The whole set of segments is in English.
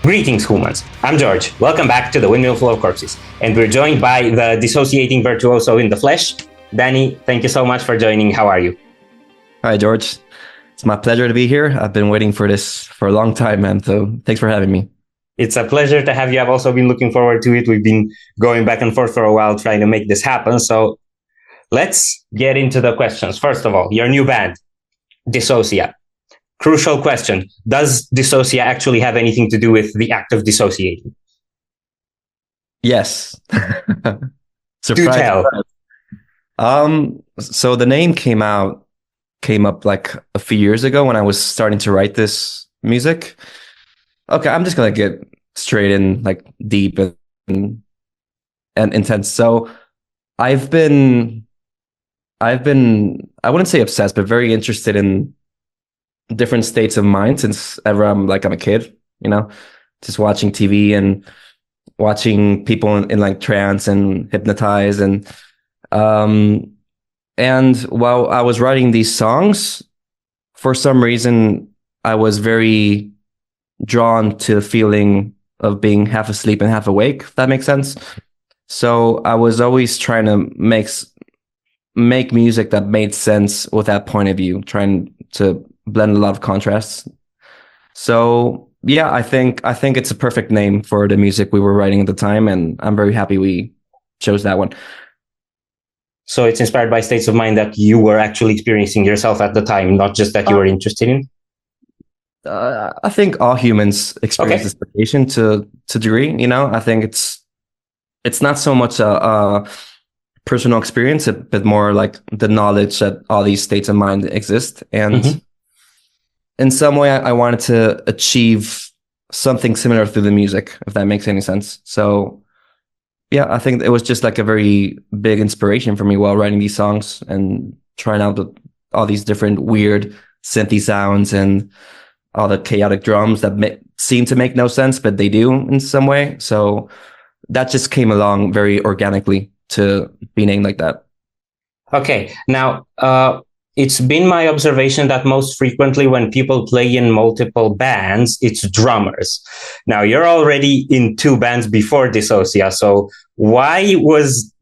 Greetings, humans. I'm George. Welcome back to the Windmill Full of Corpses. And we're joined by the dissociating virtuoso in the flesh. Danny, thank you so much for joining. How are you? Hi, George. It's my pleasure to be here. I've been waiting for this for a long time, man. So thanks for having me. It's a pleasure to have you. I've also been looking forward to it. We've been going back and forth for a while trying to make this happen. So let's get into the questions. First of all, your new band, Dissocia. Crucial question. Does Dissocia actually have anything to do with the act of dissociating? Yes. Do tell. So the name came up like a few years ago when I was starting to write this music. Okay, I'm just gonna get straight in, like deep and intense. So I've been I wouldn't say obsessed, but very interested in different states of mind since ever I'm a kid, just watching TV and watching people in like trance and hypnotize and while I was writing these songs, for some reason I was very drawn to the feeling of being half asleep and half awake, if that makes sense. So I was always trying to make music that made sense with that point of view, trying to blend a lot of contrasts. So yeah, I think it's a perfect name for the music we were writing at the time, and I'm very happy we chose that one. So it's inspired by states of mind that you were actually experiencing yourself at the time, not just that you were interested in? I think all humans experience this sensation to degree. I think it's not so much a personal experience, but more like the knowledge that all these states of mind exist. And in some way, I wanted to achieve something similar through the music, if that makes any sense. So yeah, I think it was just like a very big inspiration for me while writing these songs and trying out all these different weird synthy sounds and all the chaotic drums that seem to make no sense, but they do in some way. So that just came along very organically to be named like that. Okay. Now, it's been my observation that most frequently when people play in multiple bands, it's drummers. Now, you're already in two bands before Dissocia. So why was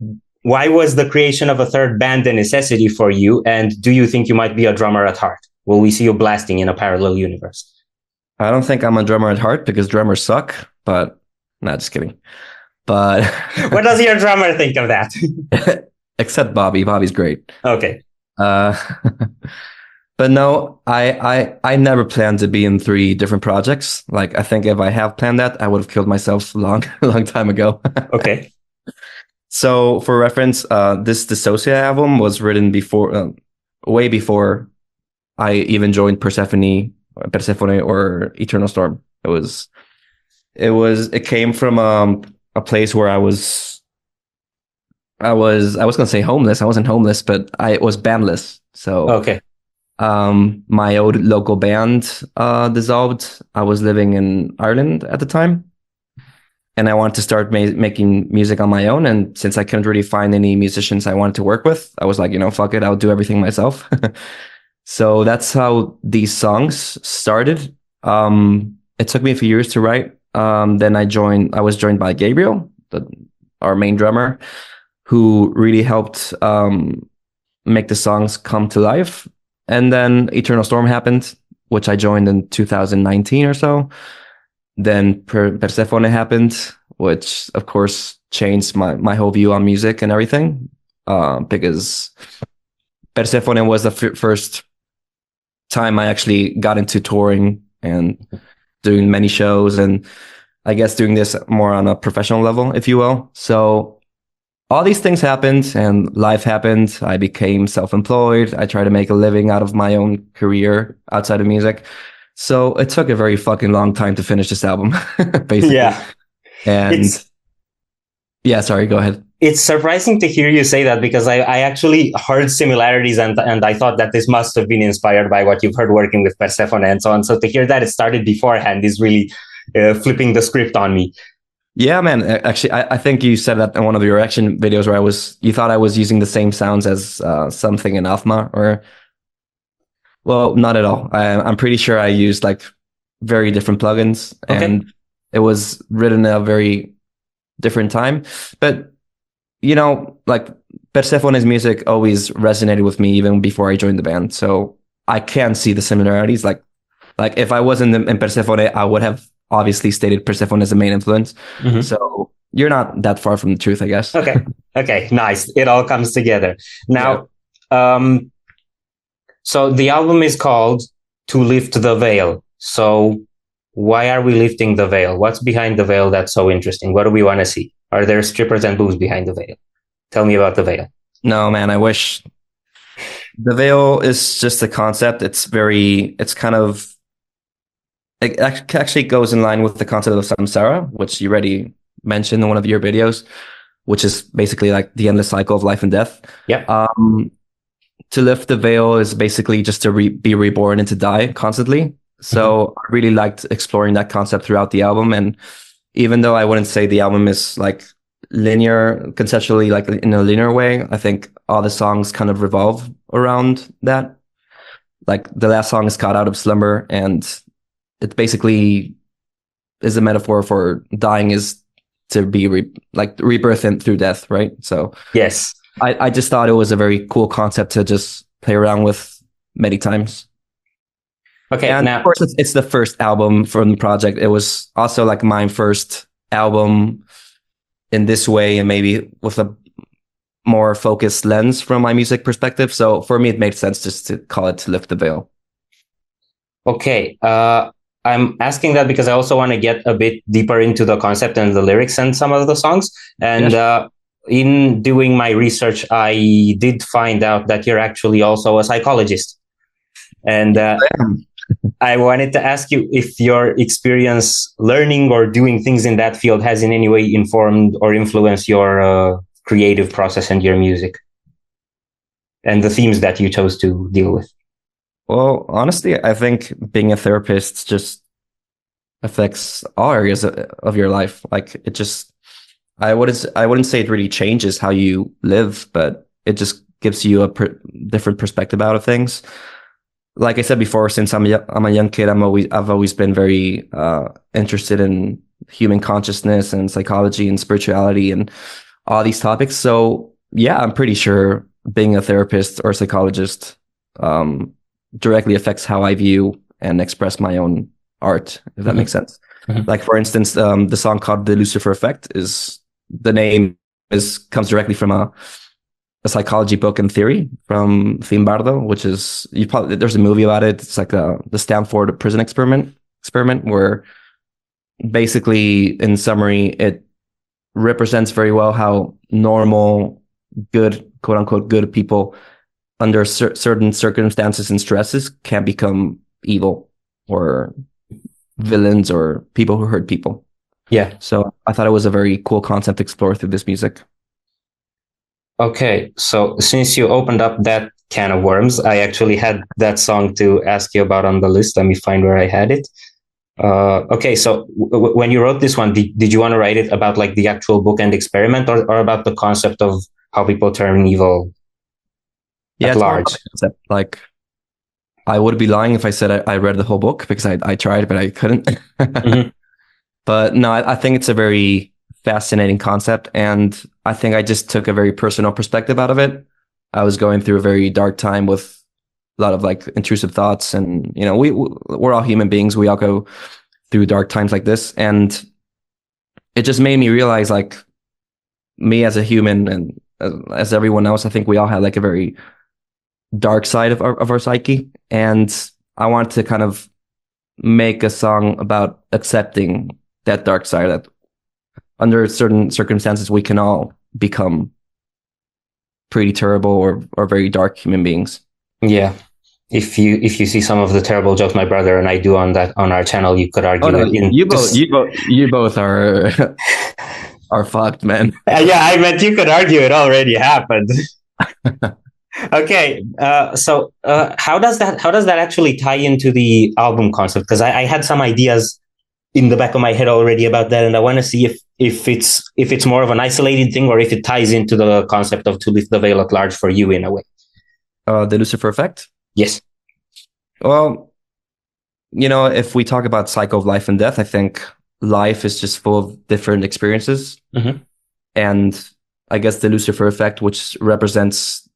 the creation of a third band a necessity for you? And do you think you might be a drummer at heart? Will we see you blasting in a parallel universe? I don't think I'm a drummer at heart because drummers suck, but not just kidding. But what does your drummer think of that? Except Bobby. Bobby's great. Okay. But no, I never planned to be in 3 different projects. Like, I think if I have planned that, I would have killed myself a long time ago. Okay. So for reference, this Dissocia album was written before, way before I even joined Persephone or Eternal Storm. It came from a place where I was going to say homeless. I wasn't homeless, but I was bandless. So okay. My old local band dissolved. I was living in Ireland at the time, and I wanted to start making music on my own. And since I couldn't really find any musicians I wanted to work with, I was like, fuck it, I'll do everything myself. So that's how these songs started. It took me a few years to write. Then I was joined by Gabriel, our main drummer, who really helped make the songs come to life. And then Eternal Storm happened, which I joined in 2019 or so. Then Persephone happened, which of course changed my whole view on music and everything, because Persephone was the first time I actually got into touring and doing many shows, and I guess doing this more on a professional level, if you will. So all these things happened and life happened. I became self-employed. I tried to make a living out of my own career outside of music. So it took a very fucking long time to finish this album, basically. Yeah. And yeah, sorry, go ahead. It's surprising to hear you say that because I actually heard similarities and I thought that this must have been inspired by what you've heard working with Persephone and so on. So to hear that it started beforehand is really flipping the script on me. Yeah, man. Actually, I think you said that in one of your reaction videos where you thought I was using the same sounds as something in Alpha or... Well, not at all. I'm pretty sure I used like very different plugins. Okay. And It was written at a very different time. But, like Persephone's music always resonated with me even before I joined the band. So I can see the similarities. Like if I wasn't in Persephone, I would have obviously stated Persephone as the main influence. Mhm. So you're not that far from the truth, I guess. Okay. Okay. Nice. It all comes together. Now, so the album is called To Lift the Veil. So why are we lifting the veil? What's behind the veil that's so interesting? What do we want to see? Are there strippers and boobs behind the veil? Tell me about the veil. No, man, I wish. The veil is just a concept. It's kind of, it actually goes in line with the concept of samsara, which you already mentioned in one of your videos, which is basically like the endless cycle of life and death. Yeah. To lift the veil is basically just to be reborn and to die constantly. So I really liked exploring that concept throughout the album. And even though I wouldn't say the album is like linear, conceptually, like in a linear way, I think all the songs kind of revolve around that. Like the last song is Caught Out of Slumber, and it basically is a metaphor for dying is to be rebirth and through death, right? So yes, I just thought it was a very cool concept to just play around with many times. Okay, and now, of course it's the first album from the project. It was also like my first album in this way, and maybe with a more focused lens from my music perspective. So for me, it made sense just to call it To Lift the Veil. Okay, I'm asking that because I also want to get a bit deeper into the concept and the lyrics and some of the songs. And in doing my research, I did find out that you're actually also a psychologist. And I wanted to ask you if your experience learning or doing things in that field has in any way informed or influenced your creative process and your music and the themes that you chose to deal with. Well, honestly, I think being a therapist just affects all areas of your life. Like it just, I wouldn't say it really changes how you live, but it just gives you a different perspective out of things. Like I said before, since I'm a young kid, I've always been very interested in human consciousness and psychology and spirituality and all these topics. So yeah, I'm pretty sure being a therapist or a psychologist directly affects how I view and express my own art, if that makes sense. Like for instance, the song called "The Lucifer Effect" comes directly from a psychology book and theory from Zimbardo, which is there's a movie about it. It's like the Stanford prison experiment where basically, in summary, it represents very well how normal, good, quote unquote, good people under certain circumstances and stresses can become evil or villains or people who hurt people. Yeah. So I thought it was a very cool concept to explore through this music. Okay, so since you opened up that can of worms, I actually had that song to ask you about on the list. Let me find where I had it. Okay, so when you wrote this one, did you want to write it about like the actual book and experiment, or about the concept of how people turn evil at large? Concept. Like, I would be lying if I said I read the whole book, because I tried, but I couldn't. But no, I think it's a very fascinating concept, and I think I just took a very personal perspective out of it. I was going through a very dark time with a lot of like intrusive thoughts, and we're all human beings. We all go through dark times like this, and it just made me realize, like, me as a human and as everyone else, I think we all have like a very dark side of our psyche, and I wanted to kind of make a song about accepting that dark side, that under certain circumstances we can all become pretty terrible or very dark human beings. Yeah. If you see some of the terrible jokes my brother and I do on our channel, you could argue you both are are fucked, man. Yeah, I meant you could argue it already happened. Okay, so how does that actually tie into the album concept? Because I had some ideas in the back of my head already about that, and I want to see if it's more of an isolated thing or if it ties into the concept of To Lift the Veil at large for you in a way. The Lucifer Effect? Yes. Well, if we talk about cycle of life and death, I think life is just full of different experiences. Mm-hmm. And I guess the Lucifer effect, which represents,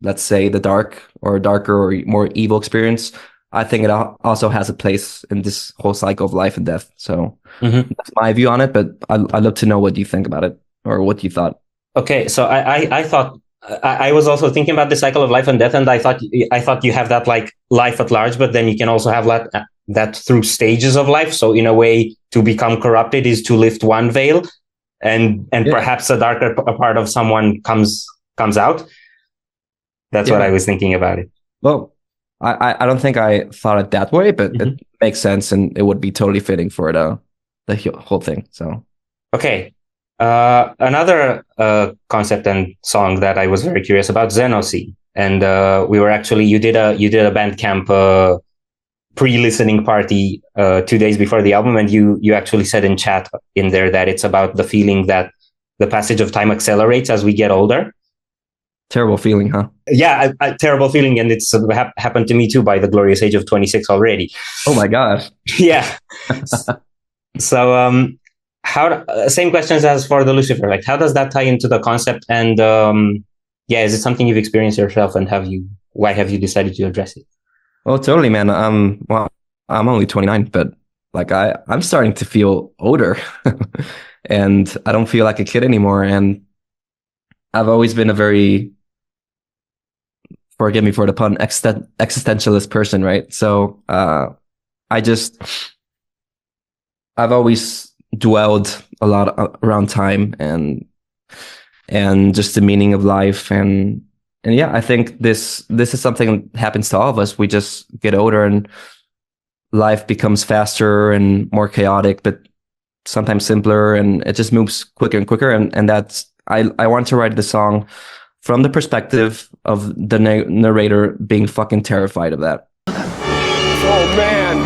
let's say, the dark or darker or more evil experience, I think it also has a place in this whole cycle of life and death. So Mm-hmm. that's my view on it, but I'd love to know what you think about it or what you thought. Okay, so I thought I was also thinking about the cycle of life and death, and I thought you have that like life at large, but then you can also have that through stages of life. So in a way, to become corrupted is to lift one veil, and Yeah. perhaps a darker part of someone comes out. That's what Yeah. I was thinking about it. Well, I don't think I thought it that way, but Mm-hmm. it makes sense and it would be totally fitting for the whole thing. So Okay. Another concept and song that I was very curious about, Xenosi, and we were actually you did a Bandcamp pre-listening party 2 days before the album, and you actually said in chat in there that it's about the feeling that the passage of time accelerates as we get older. terrible feeling, huh? Yeah, a terrible feeling, and it's happened to me too by the glorious age of 26 already. Oh my gosh. Yeah. So how same questions as for the Lucifer, like how does that tie into the concept, and yeah, is it something you've experienced yourself, and why have you decided to address it? Oh, totally, man. Well, I'm only 29, but like I'm starting to feel older and I don't feel like a kid anymore. And I've always been a very, forgive me for the pun, existentialist person, right? So I've always dwelled a lot around time and just the meaning of life and yeah, I think this is something that happens to all of us. We just get older and life becomes faster and more chaotic, but sometimes simpler, and it just moves quicker and quicker. And that's I want to write the song from the perspective of the narrator being fucking terrified of that. Oh man!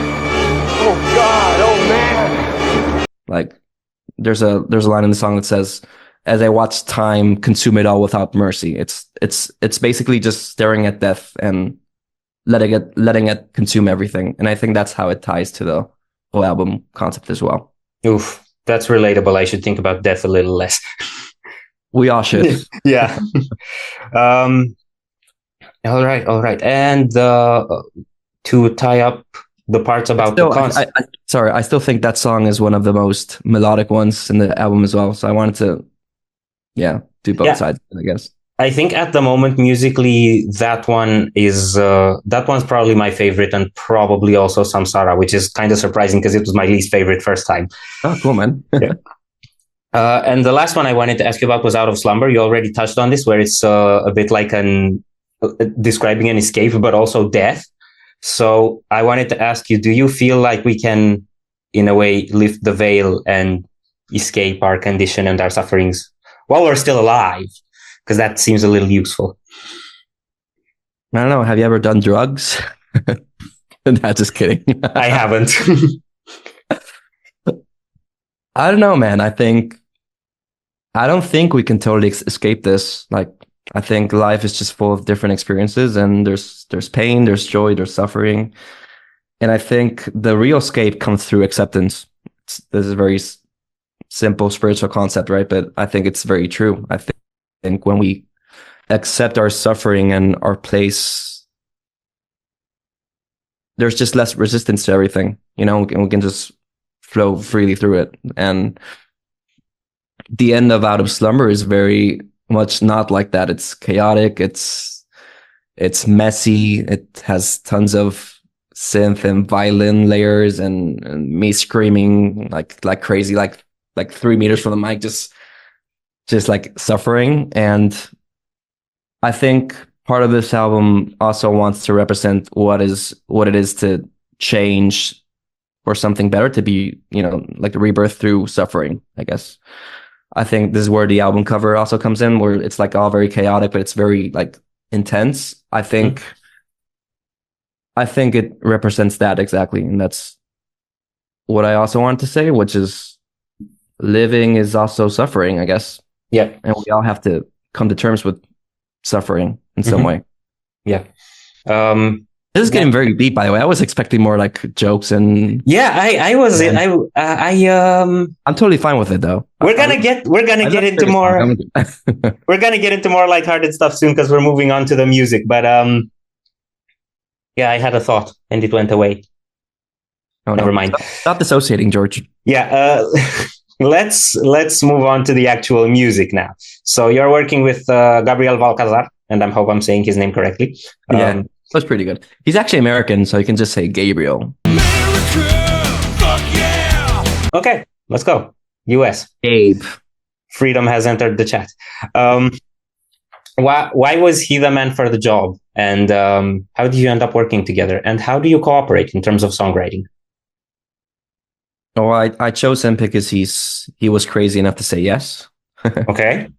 Oh God! Oh man! Like there's a line in the song that says, "As I watch time consume it all without mercy." It's basically just staring at death and letting it consume everything. And I think that's how it ties to the whole album concept as well. Oof, that's relatable. I should think about death a little less. We all should. Yeah. All right. And to tie up the parts about Still, the concept. sorry, I still think that song is one of the most melodic ones in the album as well. So I wanted to, do both sides, I guess. I think at the moment musically that one's probably my favorite, and probably also Samsara, which is kind of surprising because it was my least favorite first time. Oh, cool, man. Yeah. And the last one I wanted to ask you about was Out of Slumber. You already touched on this, where it's a bit like describing an escape, but also death. So I wanted to ask you, do you feel like we can, in a way, lift the veil and escape our condition and our sufferings while we're still alive? Because that seems a little useful. I don't know. Have you ever done drugs? Nah, just kidding. I haven't. I don't know, man. I don't think we can totally escape this. Like, I think life is just full of different experiences, and there's pain, there's joy, there's suffering. And I think the real escape comes through acceptance. This is a very simple spiritual concept, right? But I think it's very true. I think when we accept our suffering and our place, there's just less resistance to everything, and we can just flow freely through it. And the end of Out of Slumber is very much not like that. It's chaotic. It's messy. It has tons of synth and violin layers and me screaming like crazy, like 3 meters from the mic, just like suffering. And I think part of this album also wants to represent what it is to change for something better, to be, like the rebirth through suffering, I guess. I think this is where the album cover also comes in, where it's like all very chaotic, but it's very like intense. I think it represents that exactly. And that's what I also wanted to say, which is living is also suffering, I guess. Yeah. And we all have to come to terms with suffering in some way. Yeah. This is getting very deep, by the way. I was expecting more like jokes and yeah, I was I'm totally fine with it though. we're gonna get into more we're gonna get into more lighthearted stuff soon because we're moving on to the music. But yeah, I had a thought and it went away. Oh, Never mind. Stop dissociating, George. Yeah, let's move on to the actual music now. So you're working with Gabriel Valcazar, and I hope I'm saying his name correctly. Yeah, that's pretty good. He's actually American, so you can just say Gabriel. America, fuck yeah! Okay, let's go. US. Gabe. Freedom has entered the chat. Why was he the man for the job? And how did you end up working together? And how do you cooperate in terms of songwriting? Oh, I chose him because he was crazy enough to say yes. Okay.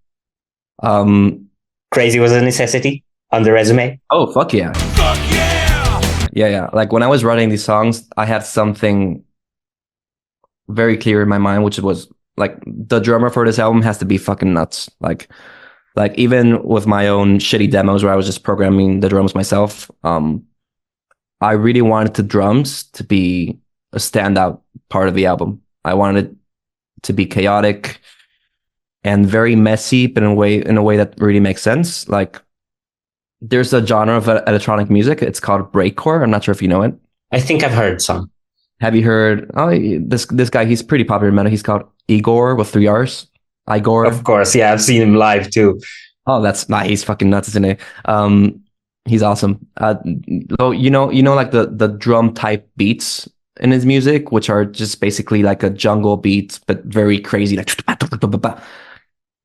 Crazy was a necessity on the resume. Oh, fuck yeah. Fuck yeah! Yeah. Like when I was writing these songs, I had something very clear in my mind, which was like the drummer for this album has to be fucking nuts. Like even with my own shitty demos where I was just programming the drums myself, I really wanted the drums to be a standout part of the album. I wanted it to be chaotic and very messy, but in a way that really makes sense. Like there's a genre of electronic music. It's called breakcore. I'm not sure if you know it. I think I've heard some. Have you heard? Oh, this guy. He's pretty popular in metal. He's called Igor with 3 R's. Igor. Of course, yeah, I've seen him live too. Oh, that's nice. He's fucking nuts, isn't he? He's awesome. You know, like the drum type beats in his music, which are just basically like a jungle beat, but very crazy.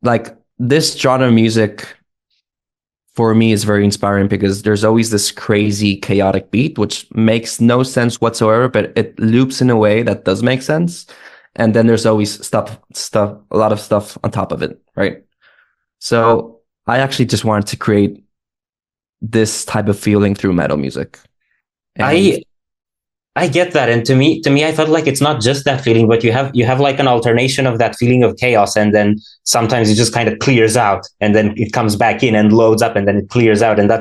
Like this genre of music for me is very inspiring because there's always this crazy chaotic beat, which makes no sense whatsoever, but it loops in a way that does make sense. And then there's always stuff, a lot of stuff on top of it, right? So I actually just wanted to create this type of feeling through metal music. And I get that, and to me, I felt like it's not just that feeling, but you have like an alternation of that feeling of chaos, and then sometimes it just kind of clears out, and then it comes back in and loads up, and then it clears out, and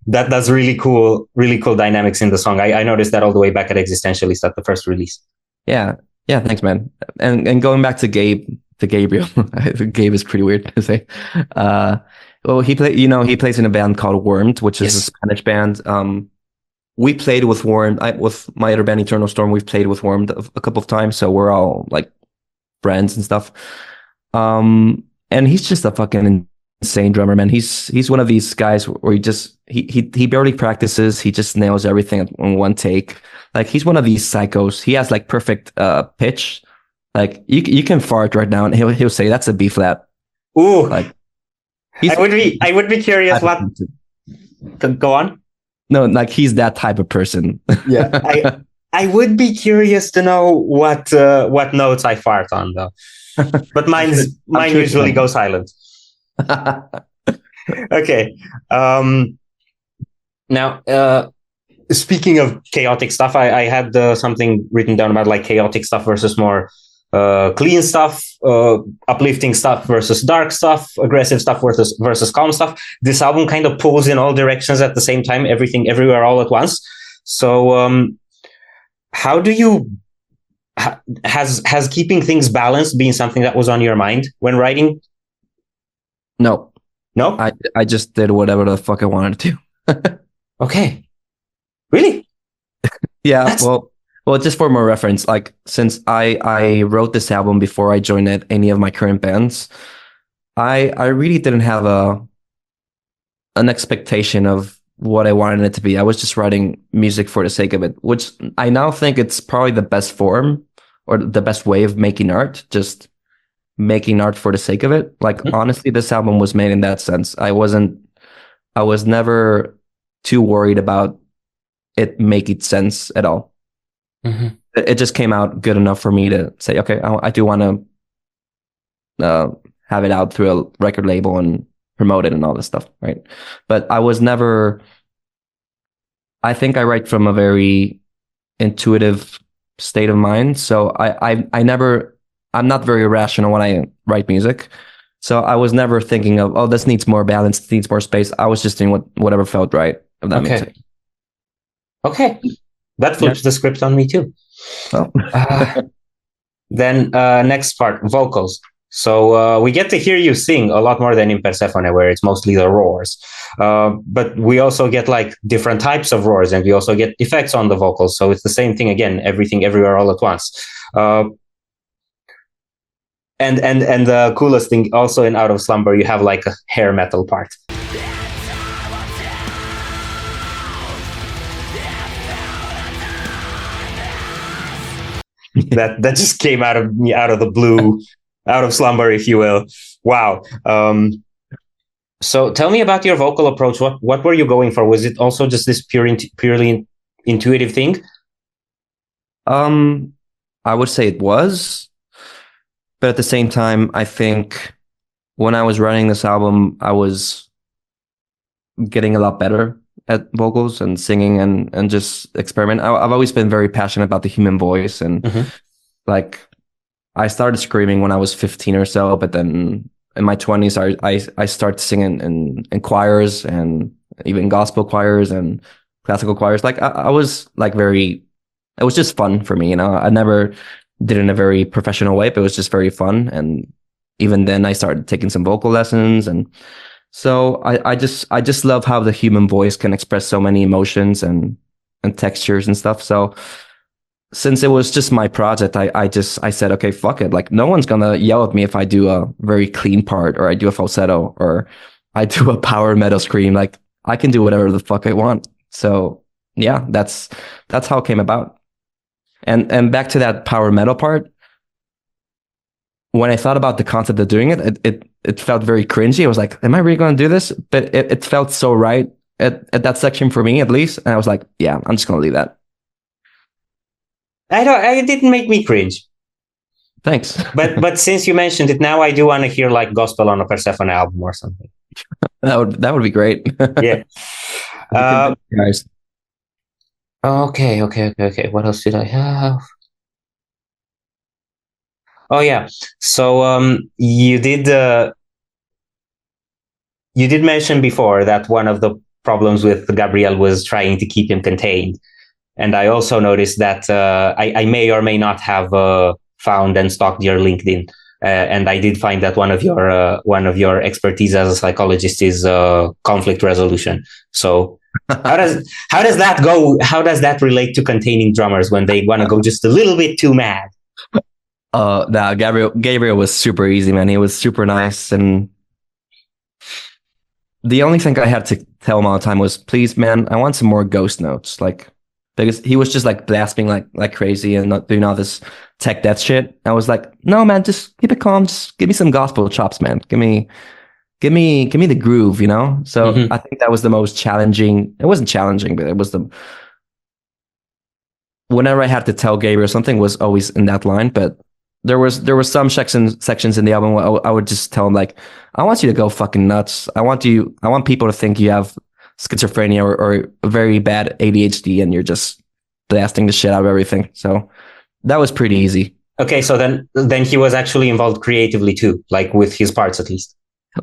that's really cool dynamics in the song. I noticed that all the way back at Existentialist at the first release. Yeah, thanks, man. And going back to Gabriel, Gabe is pretty weird to say. Well, he plays in a band called Wormed, which is a Spanish band. We played with Wormed. With my other band, Eternal Storm, we've played with Wormed a couple of times, so we're all like friends and stuff. And he's just a fucking insane drummer, man. He's one of these guys where he barely practices. He just nails everything in one take. Like he's one of these psychos. He has like perfect pitch. Like you can fart right now, and he'll say that's a B flat. Ooh, like I would be curious what. Go on. No, like he's that type of person. Yeah, I would be curious to know what notes I fart on though, but mine usually go silent. Okay. Now, speaking of chaotic stuff, I had something written down about like chaotic stuff versus more clean stuff, uplifting stuff versus dark stuff, aggressive stuff versus calm stuff. This album kind of pulls in all directions at the same time, everything, everywhere, all at once. So, how do you has keeping things balanced been something that was on your mind when writing? No. I just did whatever the fuck I wanted to. Okay. Really? Yeah. Well, just for more reference, like since I wrote this album before I joined any of my current bands, I really didn't have an expectation of what I wanted it to be. I was just writing music for the sake of it, which I now think it's probably the best form or the best way of making art, just making art for the sake of it. Like honestly, this album was made in that sense. I was never too worried about it making sense at all. Mm-hmm. It just came out good enough for me to say, okay, I do want to have it out through a record label and promote it and all this stuff, right? But I think I write from a very intuitive state of mind. So I'm not very rational when I write music. So I was never thinking of, oh, this needs more balance, this needs more space. I was just doing whatever felt right, if that makes sense. Okay, that flips the script on me too. Oh. Then next part, vocals. So we get to hear you sing a lot more than in Persephone, where it's mostly the roars. But we also get like different types of roars, and we also get effects on the vocals. So it's the same thing again, everything, everywhere, all at once. And the coolest thing also in Out of Slumber, you have like a hair metal part. that just came out of the blue, Out of Slumber, if you will. Wow. So tell me about your vocal approach. What were you going for? Was it also just this purely intuitive thing? I would say it was, but at the same time, I think when I was writing this album, I was getting a lot better at vocals and singing and just experiment. I've always been very passionate about the human voice, and like I started screaming when I was 15 or so, but then in my 20s, I started singing in choirs and even gospel choirs and classical choirs. Like I was like it was just fun for me, you know. I never did it in a very professional way, but it was just very fun. And even then I started taking some vocal lessons. And so I just love how the human voice can express so many emotions and textures and stuff. So since it was just my project, I said, okay, fuck it. Like no one's gonna yell at me if I do a very clean part or I do a falsetto or I do a power metal scream. Like I can do whatever the fuck I want. So yeah, that's how it came about. And back to that power metal part, when I thought about the concept of doing it felt very cringy. I was like, am I really going to do this? But it felt so right at that section for me, at least. And I was like, yeah, I'm just going to leave that. It didn't make me cringe. Thanks. but since you mentioned it, now I do want to hear like gospel on a Persephone album or something. That would be great. Yeah. Guys. Okay. What else did I have? Oh yeah. So you did mention before that one of the problems with Gabriel was trying to keep him contained, and I also noticed that I may or may not have found and stalked your LinkedIn, and I did find that one of your expertise as a psychologist is conflict resolution. So how does that go? How does that relate to containing drummers when they want to go just a little bit too mad? Nah, Gabriel was super easy, man. He was super nice, and the only thing I had to tell him all the time was, please, man, I want some more ghost notes. Like, because he was just like blasting like crazy and not doing all this tech death shit. I was like, no, man, just keep it calm. Just give me some gospel chops, man. Give me the groove, you know? So I think that was the most challenging. It wasn't challenging, but it was whenever I had to tell Gabriel something was always in that line. But there were some sections in the album where I would just tell him like, I want you to go fucking nuts. I want people to think you have schizophrenia or a very bad ADHD and you're just blasting the shit out of everything. So that was pretty easy. Okay, so then he was actually involved creatively too, like with his parts at least.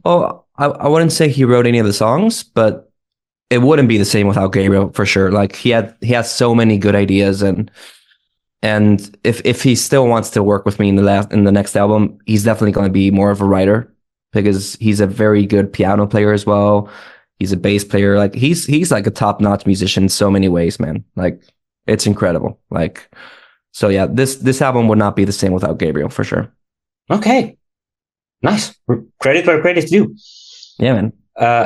Oh, I wouldn't say he wrote any of the songs, but it wouldn't be the same without Gabriel for sure. Like he has so many good ideas, and if he still wants to work with me in the next album, he's definitely going to be more of a writer because he's a very good piano player as well. He's a bass player. Like he's like a top-notch musician in so many ways, man. Like it's incredible. Like so yeah, this album would not be the same without Gabriel for sure. Okay. Nice. Credit where credit's due. Yeah, man.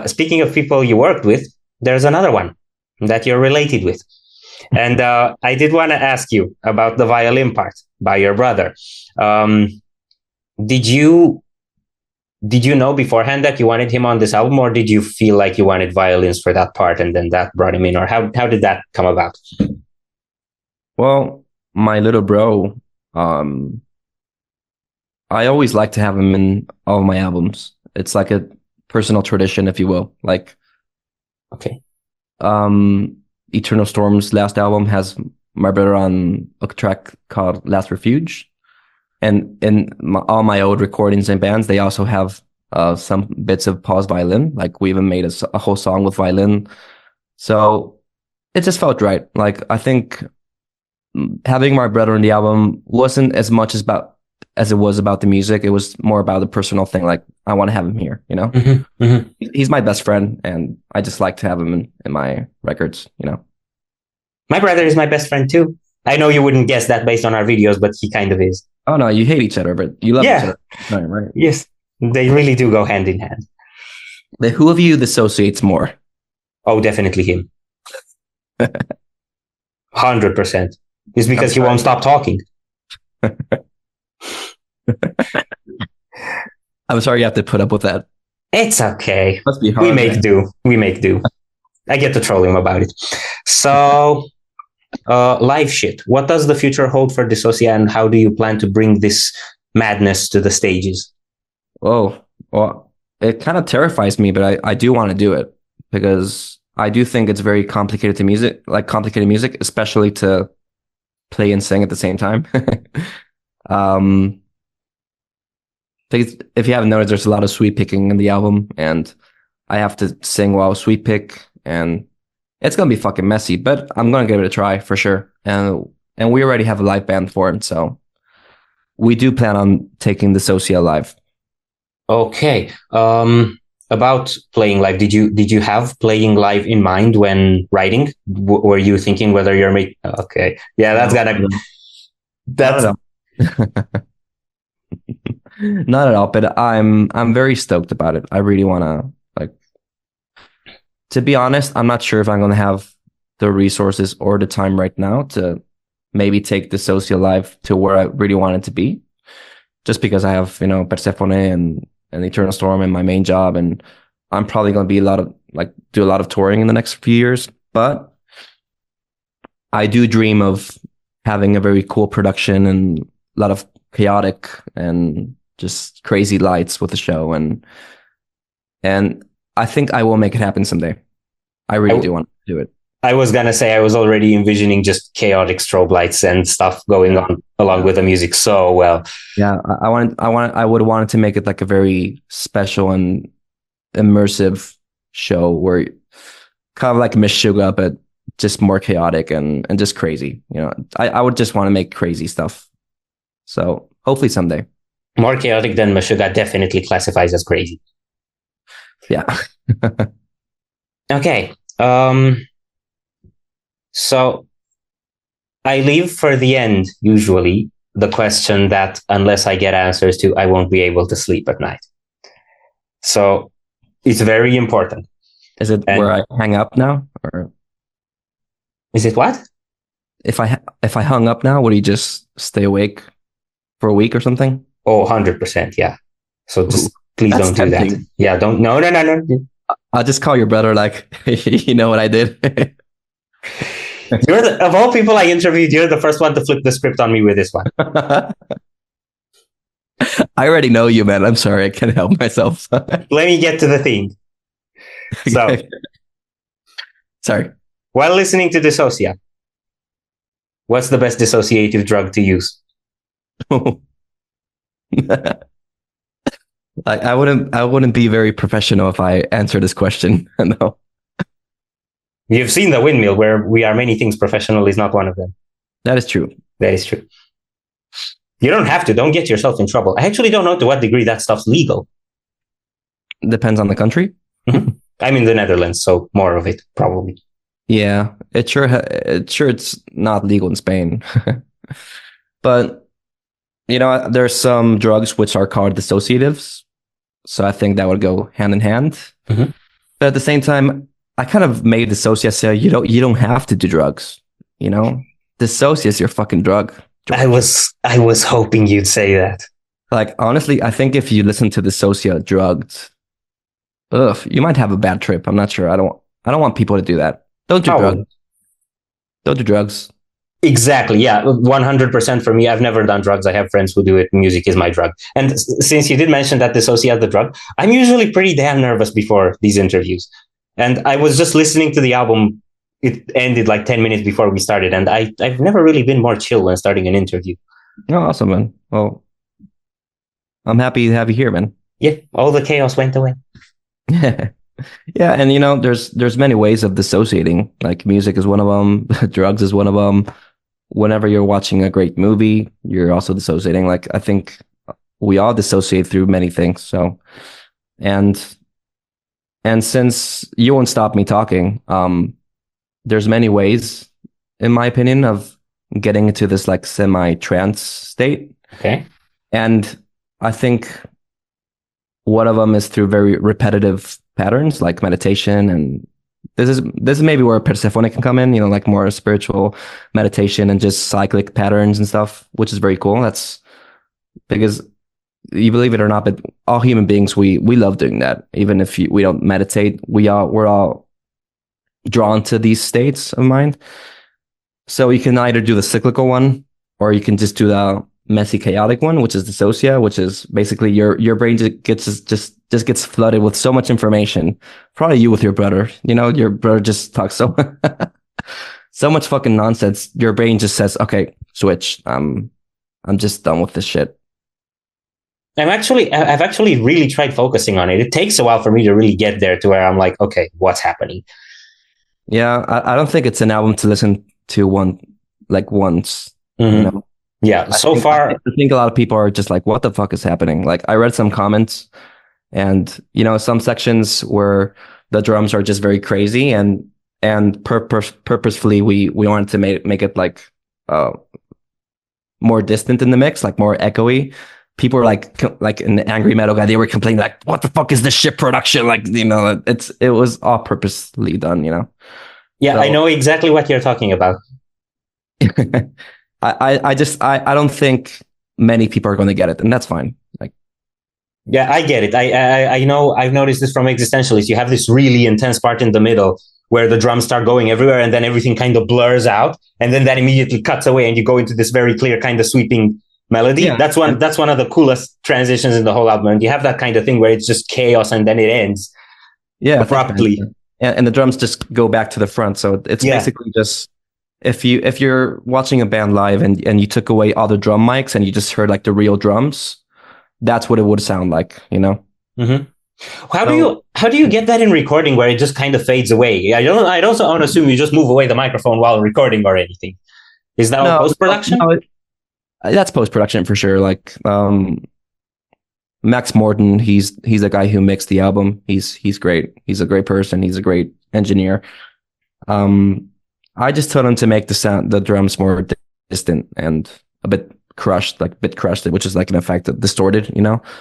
Speaking of people you worked with, there's another one that you're related with. And I did want to ask you about the violin part by your brother. Did you know beforehand that you wanted him on this album, or did you feel like you wanted violins for that part and then that brought him in, or how did that come about? Well, my little bro, I always like to have him in all of my albums. It's like a personal tradition, if you will. Like, okay. Eternal Storm's last album has my brother on a track called Last Refuge. And in all my old recordings and bands, they also have some bits of Paul's violin. Like we even made a whole song with violin. So it just felt right. Like I think having my brother in the album wasn't as much as it was about the music. It was more about the personal thing. Like I want to have him here, you know. He's my best friend, and I just like to have him in my records, you know. My brother is my best friend too. I know you wouldn't guess that based on our videos, but he kind of is. Oh no, you hate each other, but you love each Yeah. other, right? Yes, they really do go hand in hand. But who of you dissociates more? Oh, definitely him. 100%. It's because he won't stop talking. I'm sorry you have to put up with that. It's okay. Must be hard. We make do. We make do. I get to troll him about it. So, live shit. What does the future hold for Dissocia, and how do you plan to bring this madness to the stages? Oh, well, it kind of terrifies me, but I do want to do it because I do think it's very complicated music, especially to play and sing at the same time. If you haven't noticed, there's a lot of sweep picking in the album, and I have to sing while sweep pick, and it's gonna be fucking messy, but I'm gonna give it a try for sure. And we already have a live band for it, so we do plan on taking Dissocia live. Okay. About playing live, did you have playing live in mind when writing? Were you thinking whether you're making? Okay, yeah, that's not at all. But I'm very stoked about it. I really want to to be honest, I'm not sure if I'm going to have the resources or the time right now to maybe take Dissocia live to where I really want it to be. Just because I have, Persephone and Eternal Storm and my main job, and I'm probably going to be do a lot of touring in the next few years. But I do dream of having a very cool production and a lot of chaotic and just crazy lights with the show, and I think I will make it happen someday. I really do want to do it. I was gonna say I was already envisioning just chaotic strobe lights and stuff going on along with the music so well. Yeah, I would want to make it like a very special and immersive show where kind of like Meshuggah, but just more chaotic and just crazy. I would just want to make crazy stuff. So hopefully someday. More chaotic than Meshuggah definitely classifies as crazy. Yeah. Okay. So I leave for the end, usually, the question that unless I get answers to, I won't be able to sleep at night. So it's very important. Is it where I hang up now? Or is it what? If I hung up now, would you just stay awake for a week or something? Oh, 100%. Yeah. So just please don't do that. Yeah. Don't. No. I'll just call your brother you know what I did. Of all people I interviewed, you're the first one to flip the script on me with this one. I already know you, man. I'm sorry. I can't help myself. Let me get to the thing. So, sorry. While listening to Dissocia, what's the best dissociative drug to use? I wouldn't be very professional if I answer this question. No. You've seen the Windmill, where we are many things. Professional is not one of them. That is true. That is true. You don't have to. Don't get yourself in trouble. I actually don't know to what degree that stuff's legal. Depends on the country. Mm-hmm. I'm in the Netherlands, so more of it, probably. Yeah, it's not legal in Spain. But, there's some drugs which are called dissociatives. So I think that would go hand in hand. Mm-hmm. But at the same time, I kind of made Dissocia say, you don't have to do drugs. Dissocia is your fucking drug. I was hoping you'd say that. Honestly, I think if you listen to Dissocia drugged, you might have a bad trip. I'm not sure. I don't want people to do that. Don't do drugs. Don't do drugs. Exactly. Yeah. 100% for me. I've never done drugs. I have friends who do it. Music is my drug. And since you did mention that Dissocia is the drug, I'm usually pretty damn nervous before these interviews. And I was just listening to the album. It ended 10 minutes before we started. And I've never really been more chill when starting an interview. Oh, awesome, man. Well, I'm happy to have you here, man. Yeah. All the chaos went away. Yeah, and there's many ways of dissociating. Like music is one of them, drugs is one of them. Whenever you're watching a great movie, you're also dissociating. Like I think we all dissociate through many things. So, and since you won't stop me talking, there's many ways, in my opinion, of getting into this like semi-trance state. Okay. And I think one of them is through very repetitive patterns like meditation, and this is maybe where Persephone can come in, like more spiritual meditation and just cyclic patterns and stuff, which is very cool. That's because, you believe it or not, but all human beings, we love doing that. Even if we don't meditate, we're all drawn to these states of mind. So you can either do the cyclical one, or you can just do the messy, chaotic one, which is dissocia, which is basically your brain just gets flooded with so much information. Probably you with your brother. Your brother just talks so much fucking nonsense. Your brain just says, "Okay, switch. I'm just done with this shit." I've actually really tried focusing on it. It takes a while for me to really get there to where I'm like, okay, what's happening? Yeah, I don't think it's an album to listen to once. Mm-hmm. Yeah, I think a lot of people are just like, what the fuck is happening? Like, I read some comments, and some sections where the drums are just very crazy, and purposefully we wanted to make it like more distant in the mix, like more echoey. People were like an angry metal guy, they were complaining like, what the fuck is this shit production? Like, it was all purposely done, Yeah, so, I know exactly what you're talking about. I don't think many people are going to get it, and that's fine. Like, yeah, I get it. I know. I've noticed this from existentialists. You have this really intense part in the middle where the drums start going everywhere, and then everything kind of blurs out, and then that immediately cuts away, and you go into this very clear kind of sweeping melody. Yeah. That's one of the coolest transitions in the whole album. And you have that kind of thing where it's just chaos, and then it ends. Yeah, abruptly. And the drums just go back to the front. So it's basically just, if you're watching a band live and you took away all the drum mics and you just heard like the real drums, that's what it would sound like, Mm-hmm. How do you get that in recording where it just kind of fades away? I don't assume you just move away the microphone while recording or anything. Is that all post-production? No, that's post-production for sure. Like Max Morton, he's the guy who mixed the album. He's great. He's a great person. He's a great engineer. I just told him to make the drums more distant and a bit crushed, which is like an effect of distorted,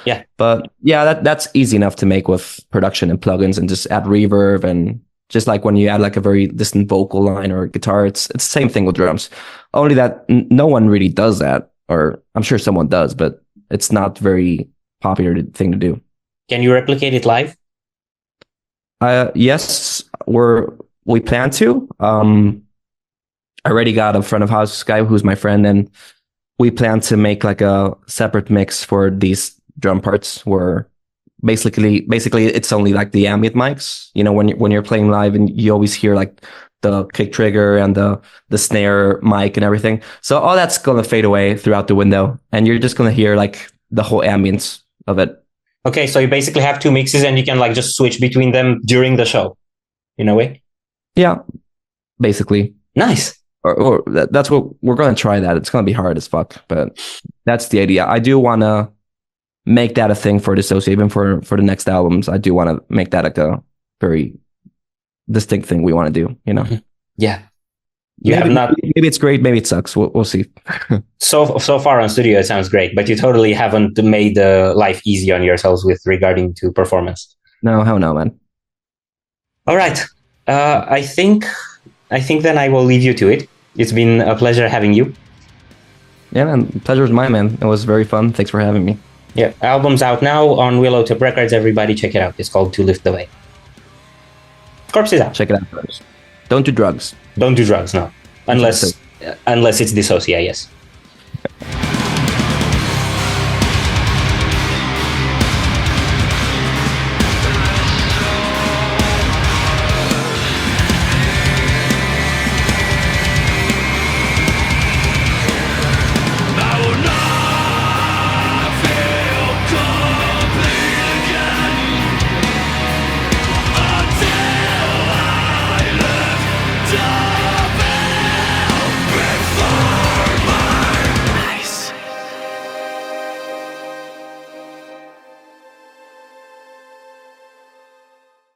Yeah. But yeah, that's easy enough to make with production and plugins, and just add reverb, and just like when you add like a very distant vocal line or guitar, it's the same thing with drums. Only that no one really does that, or I'm sure someone does, but it's not very popular thing to do. Can you replicate it live? Yes, we plan to. I already got a front of house guy who's my friend, and we plan to make like a separate mix for these drum parts where basically it's only like the ambient mics. When you're playing live, and you always hear like the kick trigger and the snare mic and everything. So all that's gonna fade away throughout the window, and you're just gonna hear like the whole ambience of it. Okay, so you basically have two mixes, and you can like just switch between them during the show, in a way. Yeah, basically. Nice. Or that's what we're going to try. That it's going to be hard as fuck, but that's the idea. I do want to make that a thing for Dissocia, even for the next albums. I do want to make that like a very distinct thing we want to do. Mm-hmm. Yeah. Maybe it's great. Maybe it sucks. We'll see. So far on studio, it sounds great, but you totally haven't made life easy on yourselves with regarding to performance. No, hell no, man. All right. I think then I will leave you to it. It's been a pleasure having you. Yeah, man. Pleasure is mine, man. It was very fun. Thanks for having me. Yeah, album's out now on Willow Tip Records. Everybody check it out. It's called To Lift the Way. Corpse is out. Check it out, first. Don't do drugs. Don't do drugs, no. Unless it's Dissocia, yes.